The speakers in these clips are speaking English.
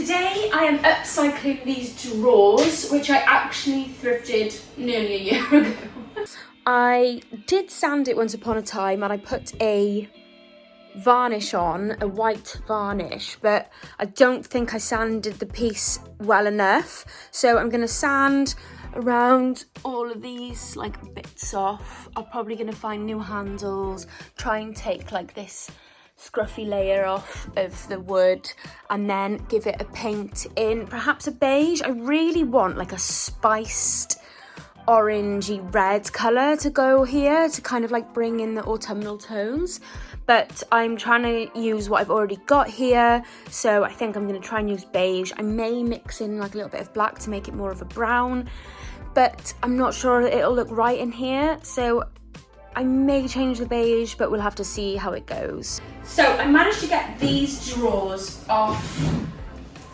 today I am upcycling these drawers, which I actually thrifted nearly a year ago. I did sand it once upon a time and I put a varnish on, a white varnish, but I don't think I sanded the piece well enough. So I'm going to sand around all of these like bits off. I'm probably going to find new handles, try and take like this scruffy layer off of the wood and then give it a paint in perhaps a beige. I really want like a spiced orangey red colour to go here to kind of like bring in the autumnal tones, but I'm trying to use what I've already got here, so I think I'm going to try and use beige. I may mix in like a little bit of black to make it more of a brown, but I'm not sure it'll look right in here, so I may change the beige, but we'll have to see how it goes. So I managed to get these drawers off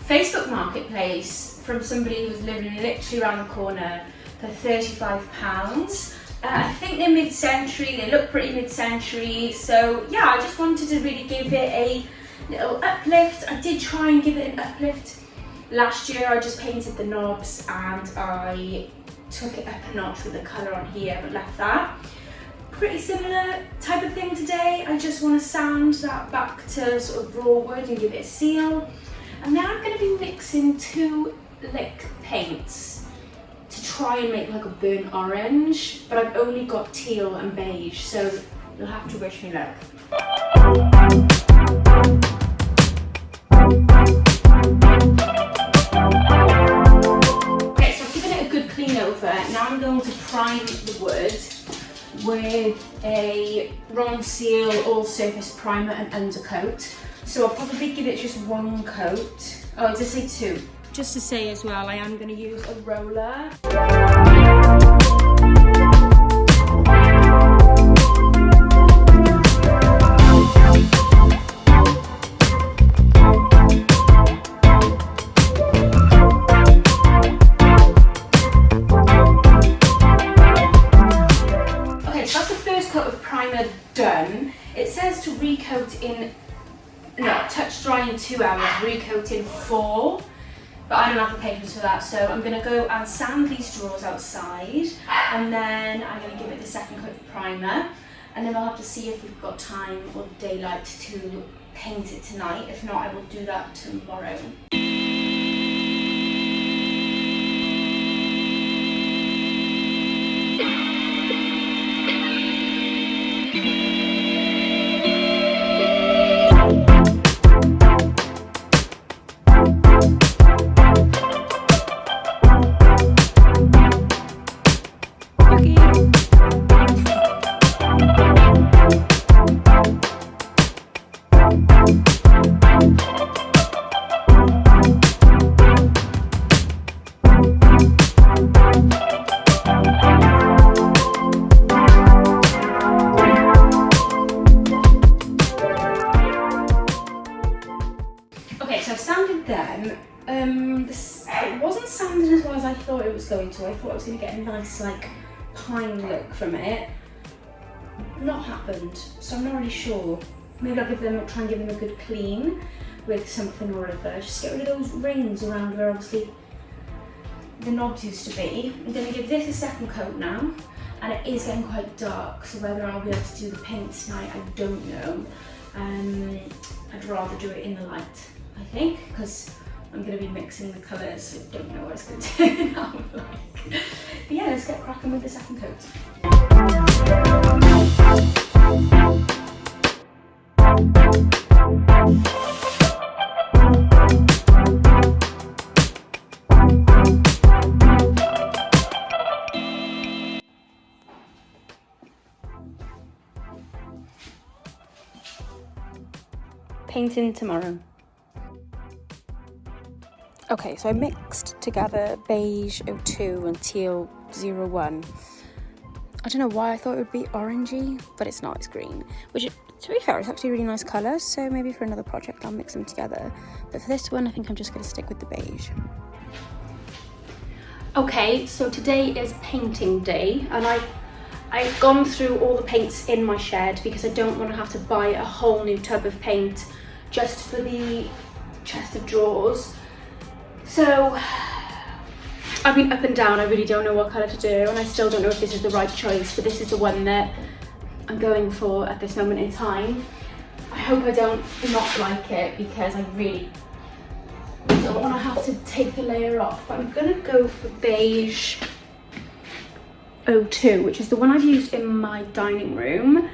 Facebook Marketplace from somebody who was living literally around the corner for £35. I think they're mid-century, they look pretty mid-century, so yeah, I just wanted to really give it a little uplift. I did try and give it an uplift last year. I just painted the knobs and I took it up a notch with the colour on here, but left that. Pretty similar type of thing today. I just want to sand that back to sort of raw wood and give it a seal. And then I'm going to be mixing 2 lick paints to try and make like a burnt orange, but I've only got teal and beige, so you'll have to wish me luck. Okay, so I've given it a good clean over. Now I'm going to prime the wood with a Ron-Seal all-surface primer and undercoat. So I'll probably give it just 1 coat. Oh, did I say 2? Just to say as well, I am going to use a roller. Done. It says to recoat in, touch dry in 2 hours, recoat in 4, but I don't have the papers for that, so I'm going to go and sand these drawers outside, and then I'm going to give it the second coat of primer, and then I'll have to see if we've got time or daylight to paint it tonight. If not, I will do that tomorrow. Okay, so I've sanded them. It wasn't sanded as well as I thought it was going to. I thought I was going to get a nice like pine look from it. Not happened, so I'm not really sure. Maybe I'll try and give them a good clean with something or other. Just get rid of those rings around where obviously the knobs used to be. I'm going to give this a second coat now, and it is getting quite dark, so whether I'll be able to do the paint tonight, I don't know. I'd rather do it in the light, I think, because I'm going to be mixing the colours, so I don't know what it's going to turn out like. But yeah, let's get cracking with the second coat. Painting tomorrow. Okay, so I mixed together beige 02 and teal 01. I don't know why I thought it would be orangey, but it's not, it's green. Which, to be fair, it's actually a really nice colour, so maybe for another project I'll mix them together. But for this one, I think I'm just going to stick with the beige. Okay, so today is painting day, and I've gone through all the paints in my shed because I don't want to have to buy a whole new tub of paint just for the chest of drawers. So I've been up and down. I really don't know what colour to do, and I still don't know if this is the right choice, but this is the one that I'm going for at this moment in time. I hope I don't not like it, because I really don't want to have to take the layer off, but I'm gonna go for beige 02, which is the one I've used in my dining room.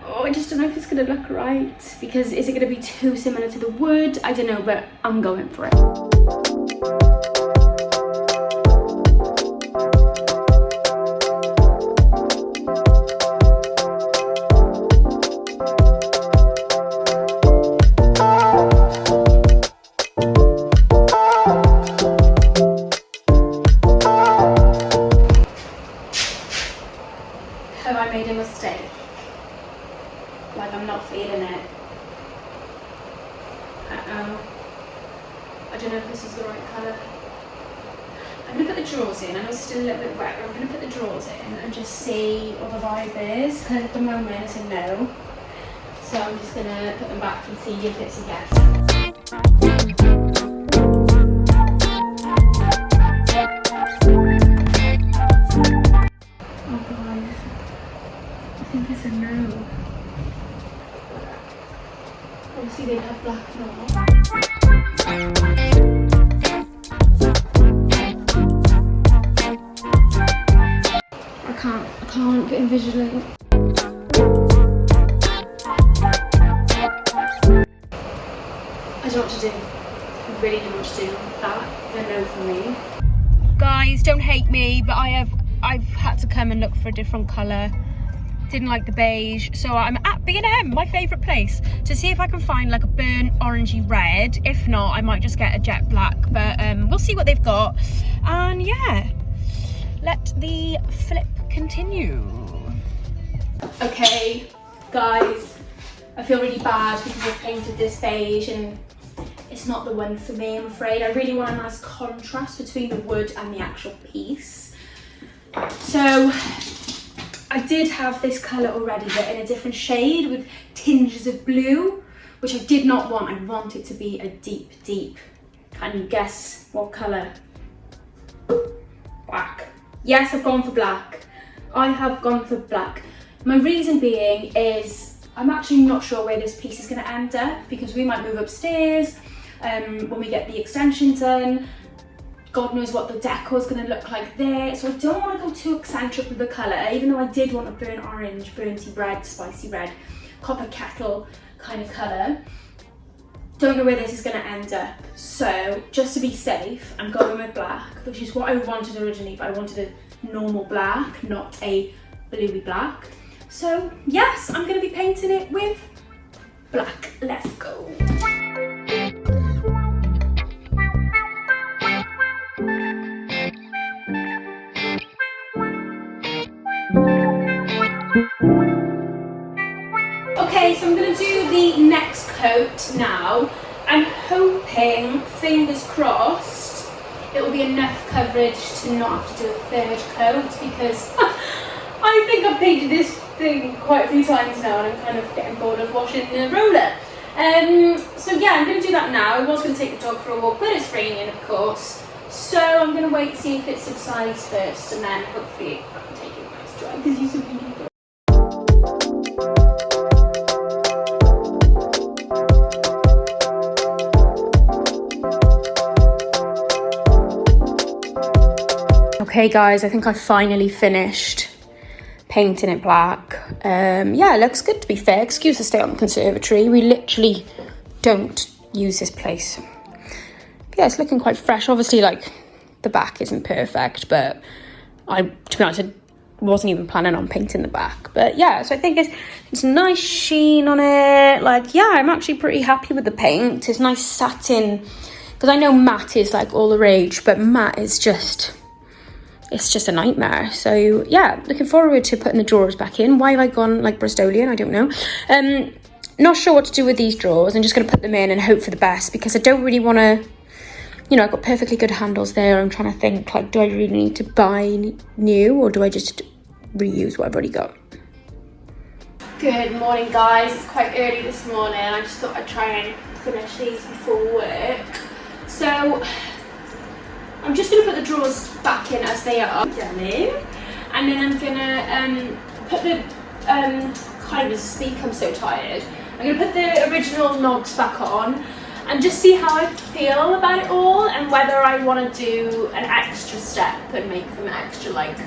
Oh, I just don't know if it's gonna look right, because is it gonna be too similar to the wood? I don't know, but I'm going for it. Have I made a mistake? Like, I'm not feeling it. Uh-oh. I don't know if this is the right colour. I'm going to put the drawers in. I know it's still a little bit wet, but I'm going to put the drawers in and just see what the vibe is. Because at the moment it's a no. So I'm just going to put them back and see if it's a yes. Oh guys, I think it's a no. Obviously they have black now. I can't get envisioning. I don't know what to do. I really don't know what to do. That's a no for me. Guys, don't hate me, but I've had to come and look for a different colour. Didn't like the beige, so I'm at B&M, my favourite place, to see if I can find like a burnt orangey red. If not, I might just get a jet black, but we'll see what they've got. And yeah, let the flip continue. Okay, guys, I feel really bad because I've painted this beige and it's not the one for me, I'm afraid. I really want a nice contrast between the wood and the actual piece. So I did have this colour already, but in a different shade with tinges of blue, which I did not want. I want it to be a deep, deep. Can you guess what colour? Black. Yes, I've gone for black. I have gone for black. My reason being is I'm actually not sure where this piece is going to end up, because we might move upstairs when we get the extension done. God knows what the decor is going to look like there, so I don't want to go too eccentric with the colour, even though I did want a burnt orange, burnty red, spicy red, copper kettle kind of colour. Don't know where this is going to end up, so just to be safe, I'm going with black, which is what I wanted originally, but I wanted a normal black, not a bluey black. So yes, I'm going to be painting it with black. Let's go. Okay, so I'm going to do the next coat now. I'm hoping, fingers crossed, it will be enough coverage to not have to do a third coat, because I think I've painted this thing quite a few times now and I'm kind of getting bored of washing the roller. So yeah, I'm going to do that now. I was going to take the dog for a walk, but it's raining, of course. So I'm going to wait to see if it subsides first, and then hopefully I can take it when it's dry, because you're so beautiful. Okay guys, I think I finally finished painting it black. Yeah, it looks good, to be fair. Excuse the state on the conservatory. We literally don't use this place. But yeah, it's looking quite fresh. Obviously, like, the back isn't perfect, but to be honest, I wasn't even planning on painting the back. But yeah, so I think it's a nice sheen on it. Like, yeah, I'm actually pretty happy with the paint. It's nice satin, because I know matte is like all the rage, but matte is just, it's just a nightmare. So yeah, looking forward to putting the drawers back in. Why have I gone like Bristolian? I don't know. Not sure what to do with these drawers. I'm just going to put them in and hope for the best, because I don't really want to, you know, I've got perfectly good handles there. I'm trying to think, like, do I really need to buy new, or do I just reuse what I've already got? Good morning, guys. It's quite early this morning. I just thought I'd try and finish these before work. So Now, I'm just going to put the drawers back in as they are, darling. And then I'm going to put the, kind of speak, I'm so tired. I'm going to put the original knobs back on and just see how I feel about it all, and whether I want to do an extra step and make them extra, like,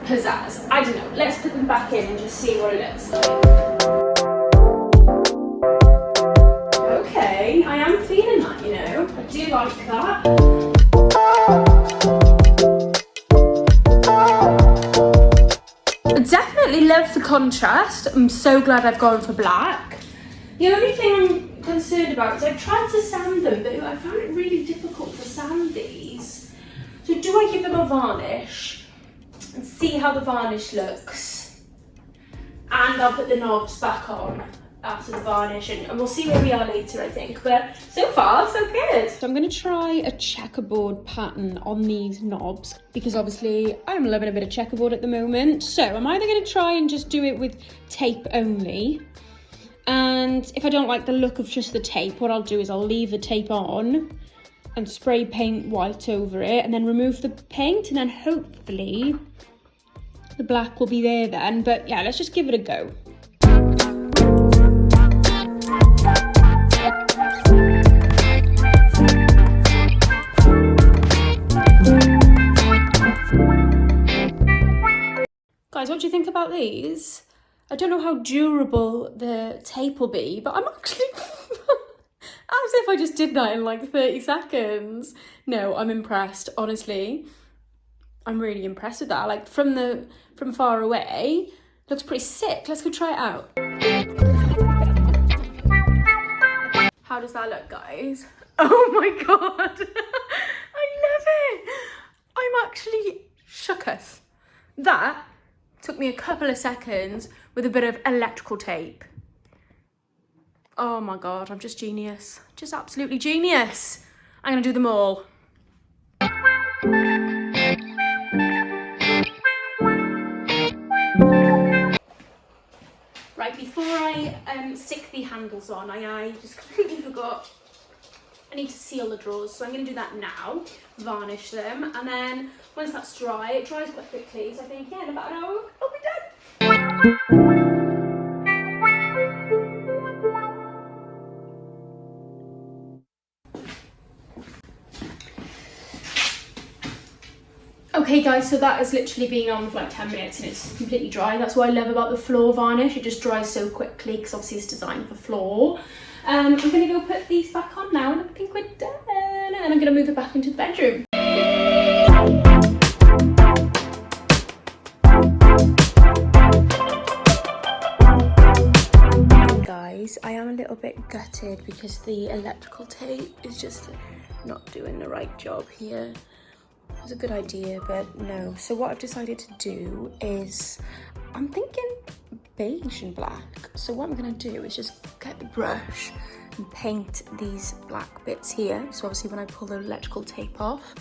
pizzazz. I don't know. Let's put them back in and just see what it looks like. Okay, I am feeling that, you know. I do like that. I definitely love the contrast. I'm so glad I've gone for black. The only thing I'm concerned about is I've tried to sand them, but I found it really difficult to sand these. So do I give them a varnish and see how the varnish looks? And I'll put the knobs back on after the varnish, and we'll see where we are later, I think. But so far, so good. So I'm going to try a checkerboard pattern on these knobs, because obviously I'm loving a bit of checkerboard at the moment. So I'm either going to try and just do it with tape only, and if I don't like the look of just the tape, what I'll do is I'll leave the tape on and spray paint white over it, and then remove the paint, and then hopefully the black will be there then. But yeah, let's just give it a go. Guys, what do you think about these? I don't know how durable the tape will be, but I'm actually as if I just did that in like 30 seconds. No, I'm impressed, honestly. I'm really impressed with that. Like from far away, looks pretty sick. Let's go try it out. How does that look, guys? Oh my god. I love it. I'm actually shooketh. That took me a couple of seconds with a bit of electrical tape. Oh my god, I'm just genius. Just absolutely genius. I'm gonna do them all. Right, before I stick the handles on, I just completely forgot. I need to seal the drawers, so I'm going to do that now, varnish them, and then once that's dry, it dries quite quickly, so I think, yeah, in about an hour, I'll be done. Okay guys, so that has literally been on for like 10 minutes and it's completely dry. That's what I love about the floor varnish, it just dries so quickly because obviously it's designed for floor. I'm going to go put these back on now and I think we're done. And then I'm going to move it back into the bedroom. Guys, I am a little bit gutted because the electrical tape is just not doing the right job here. It was a good idea, but no. So what I've decided to do is, I'm thinking beige and black. So what I'm gonna do is just get the brush and paint these black bits here. So obviously when I pull the electrical tape off,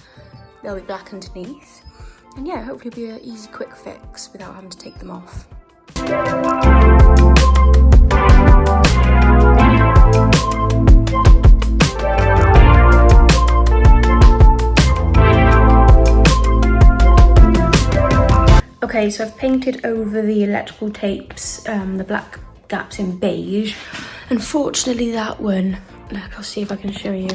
they'll be black underneath. And yeah, hopefully it'll be an easy, quick fix without having to take them off. Okay, so I've painted over the electrical tapes, the black gaps in beige. Unfortunately, that one, look, I'll see if I can show you.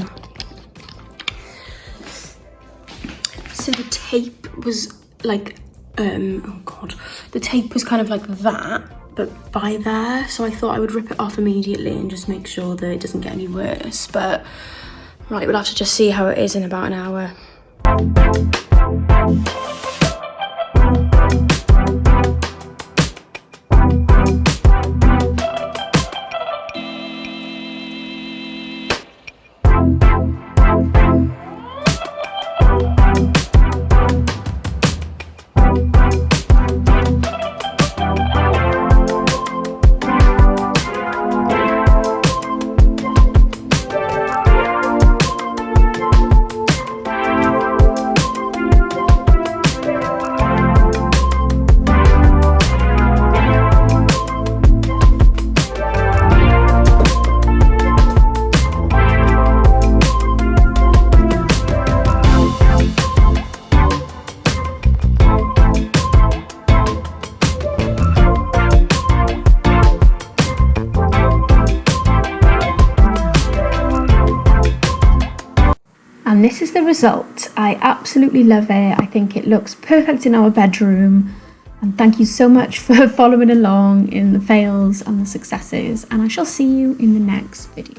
So the tape was like, oh God, the tape was kind of like that, but by there. So I thought I would rip it off immediately and just make sure that it doesn't get any worse. But right, we'll have to just see how it is in about an hour. and this is the result. I absolutely love it. I think it looks perfect in our bedroom. And thank you so much for following along in the fails and the successes, and I shall see you in the next video.